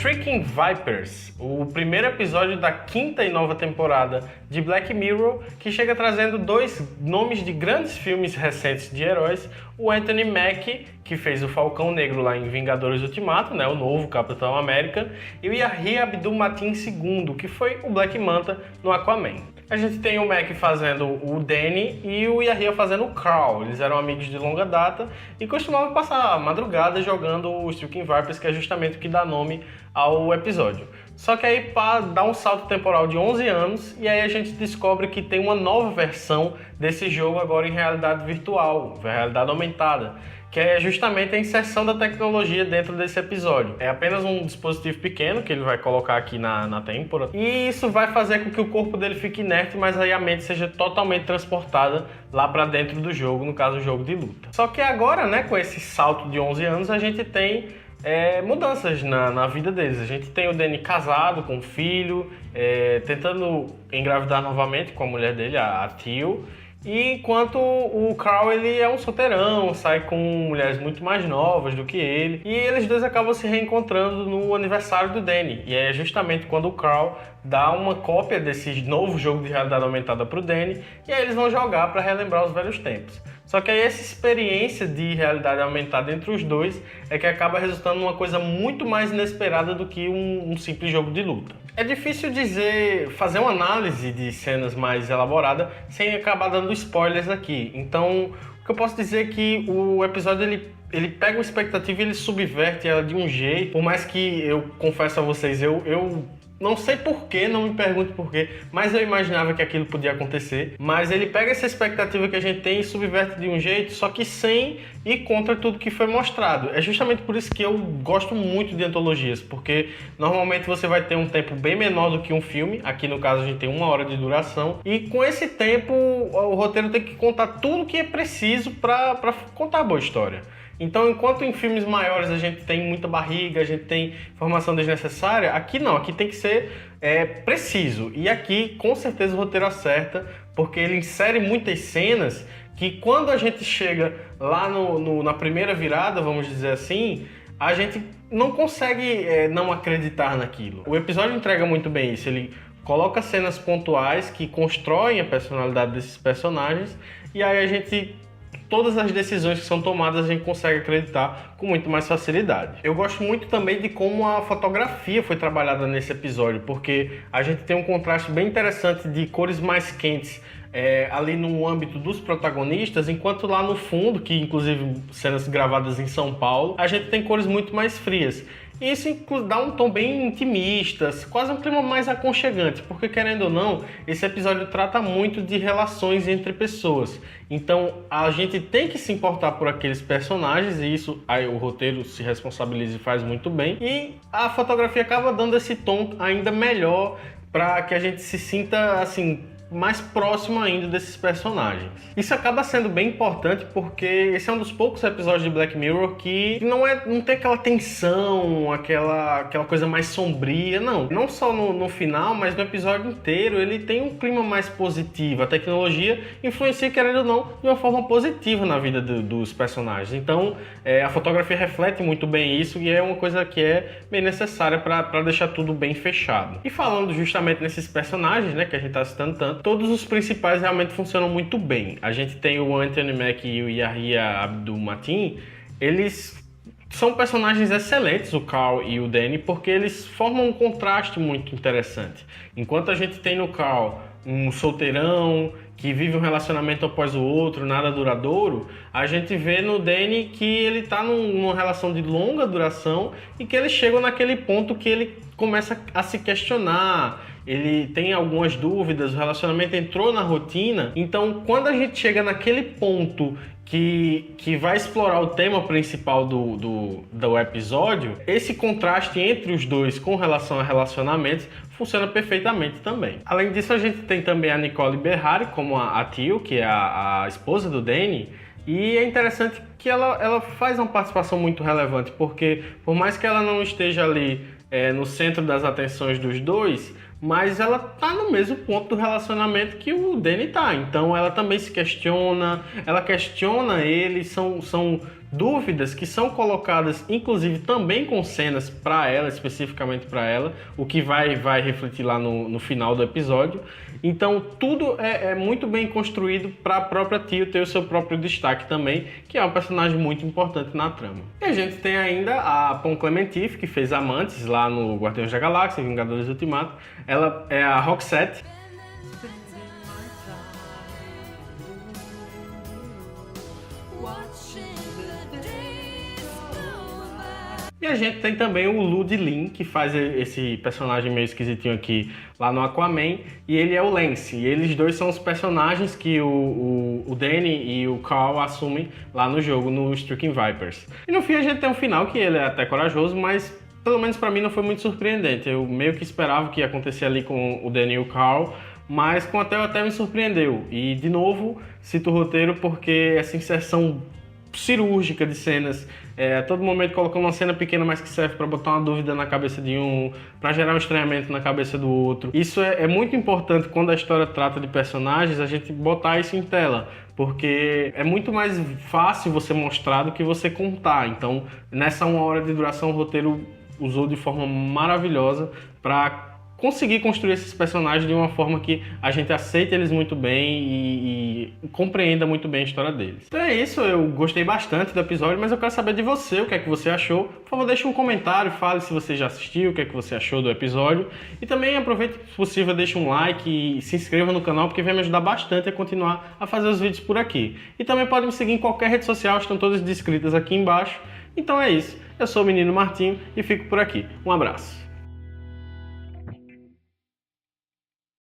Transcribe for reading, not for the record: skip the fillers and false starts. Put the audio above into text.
Streaking Vipers, o primeiro episódio da quinta e nova temporada de Black Mirror, que chega trazendo dois nomes de grandes filmes recentes de heróis, o Anthony Mackie, que fez o Falcão Negro lá em Vingadores Ultimato, né, o novo Capitão América, e o Yahya Abdul-Mateen II, que foi o Black Manta no Aquaman. A gente tem o Mac fazendo o Danny e o Yahya fazendo o Carl. Eles eram amigos de longa data e costumavam passar a madrugada jogando o Streaking Vipers, que é justamente o que dá nome ao episódio. Só que aí dá um salto temporal de 11 anos e aí a gente descobre que tem uma nova versão desse jogo agora em realidade virtual, realidade aumentada, que é justamente a inserção da tecnologia dentro desse episódio. É apenas um dispositivo pequeno que ele vai colocar aqui na têmpora, e isso vai fazer com que o corpo dele fique inerte, mas aí a mente seja totalmente transportada lá para dentro do jogo, no caso o jogo de luta. Só que agora, né, com esse salto de 11 anos, a gente tem mudanças na vida deles. A gente tem o Danny casado, com um filho, tentando engravidar novamente com a mulher dele, a Teal. E enquanto o Carl, ele é um solteirão, sai com mulheres muito mais novas do que ele. E eles dois acabam se reencontrando no aniversário do Danny. E é justamente quando o Carl dá uma cópia desse novo jogo de realidade aumentada pro Danny. E aí eles vão jogar para relembrar os velhos tempos. Só que aí essa experiência de realidade aumentada entre os dois é que acaba resultando numa coisa muito mais inesperada do que um simples jogo de luta. É difícil fazer uma análise de cenas mais elaborada sem acabar dando spoilers aqui. Então, o que eu posso dizer é que o episódio ele pega uma expectativa e ele subverte ela de um jeito. Por mais que eu confesso a vocês, eu não sei porquê, não me pergunte porquê, mas eu imaginava que aquilo podia acontecer. Mas ele pega essa expectativa que a gente tem e subverte de um jeito, só que sem ir contra tudo que foi mostrado. É justamente por isso que eu gosto muito de antologias, porque normalmente você vai ter um tempo bem menor do que um filme. Aqui no caso a gente tem 1 hora de duração, e com esse tempo o roteiro tem que contar tudo que é preciso para contar a boa história. Então, enquanto em filmes maiores a gente tem muita barriga, a gente tem informação desnecessária, aqui não, aqui tem que ser preciso. E aqui, com certeza, o roteiro acerta, porque ele insere muitas cenas que quando a gente chega lá na primeira virada, vamos dizer assim, a gente não consegue não acreditar naquilo. O episódio entrega muito bem isso, ele coloca cenas pontuais que constroem a personalidade desses personagens, e aí todas as decisões que são tomadas a gente consegue acreditar com muito mais facilidade. Eu gosto muito também de como a fotografia foi trabalhada nesse episódio, porque a gente tem um contraste bem interessante de cores mais quentes ali no âmbito dos protagonistas, enquanto lá no fundo, que inclusive cenas gravadas em São Paulo, a gente tem cores muito mais frias. E isso dá um tom bem intimista, quase um clima mais aconchegante, porque querendo ou não, esse episódio trata muito de relações entre pessoas. Então a gente tem que se importar por aqueles personagens, e isso aí o roteiro se responsabiliza e faz muito bem. E a fotografia acaba dando esse tom ainda melhor para que a gente se sinta assim mais próximo ainda desses personagens. Isso acaba sendo bem importante porque esse é um dos poucos episódios de Black Mirror que não tem aquela tensão, aquela coisa mais sombria, não só no final, mas no episódio inteiro ele tem um clima mais positivo. A tecnologia influencia, querendo ou não, de uma forma positiva na vida dos personagens. Então a fotografia reflete muito bem isso, e é uma coisa que é bem necessária para deixar tudo bem fechado. E falando justamente nesses personagens, né, que a gente está citando tanto, todos os principais realmente funcionam muito bem. A gente tem o Anthony Mackie e o Yahya Abdul-Mateen. Eles são personagens excelentes, o Carl e o Danny, porque eles formam um contraste muito interessante. Enquanto a gente tem no Carl um solteirão que vive um relacionamento após o outro, nada duradouro, a gente vê no Danny que ele está numa relação de longa duração e que eles chegam naquele ponto que ele começa a se questionar, ele tem algumas dúvidas, o relacionamento entrou na rotina. Então, quando a gente chega naquele ponto que vai explorar o tema principal do episódio, esse contraste entre os dois com relação a relacionamentos funciona perfeitamente também. Além disso, a gente tem também a Nicole Beharie como a Teal, que é a esposa do Danny. E é interessante que ela faz uma participação muito relevante, porque por mais que ela não esteja ali no centro das atenções dos dois, mas ela tá no mesmo ponto do relacionamento que o Danny tá. Então ela também se questiona, ela questiona ele, são dúvidas que são colocadas, inclusive também com cenas para ela, especificamente para ela, o que vai refletir lá no final do episódio. Então tudo é muito bem construído para a própria Teal ter o seu próprio destaque também, que é um personagem muito importante na trama. E a gente tem ainda a Pom Klementieff, que fez Amantes lá no Guardiões da Galáxia, Vingadores Ultimato. Ela é a Roxette. E a gente tem também o Lud Lin, que faz esse personagem meio esquisitinho aqui lá no Aquaman, e ele é o Lance. E eles dois são os personagens que o Danny e o Carl assumem lá no jogo, no Striking Vipers. E no fim a gente tem um final que ele é até corajoso, mas pelo menos pra mim não foi muito surpreendente. Eu meio que esperava o que ia acontecer ali com o Danny e o Carl, mas com até me surpreendeu. E de novo, cito o roteiro porque essa inserção cirúrgica de cenas, a todo momento colocando uma cena pequena, mas que serve para botar uma dúvida na cabeça de um, para gerar um estranhamento na cabeça do outro. Isso é muito importante quando a história trata de personagens, a gente botar isso em tela, porque é muito mais fácil você mostrar do que você contar. Então, nessa 1 hora de duração, o roteiro usou de forma maravilhosa para conseguir construir esses personagens de uma forma que a gente aceite eles muito bem e compreenda muito bem a história deles. Então é isso, eu gostei bastante do episódio, mas eu quero saber de você, o que é que você achou. Por favor, deixe um comentário, fale se você já assistiu, o que é que você achou do episódio. E também aproveite, se possível, deixe um like e se inscreva no canal, porque vai me ajudar bastante a continuar a fazer os vídeos por aqui. E também pode me seguir em qualquer rede social, estão todas descritas aqui embaixo. Então é isso, eu sou o Menino Martinho e fico por aqui. Um abraço.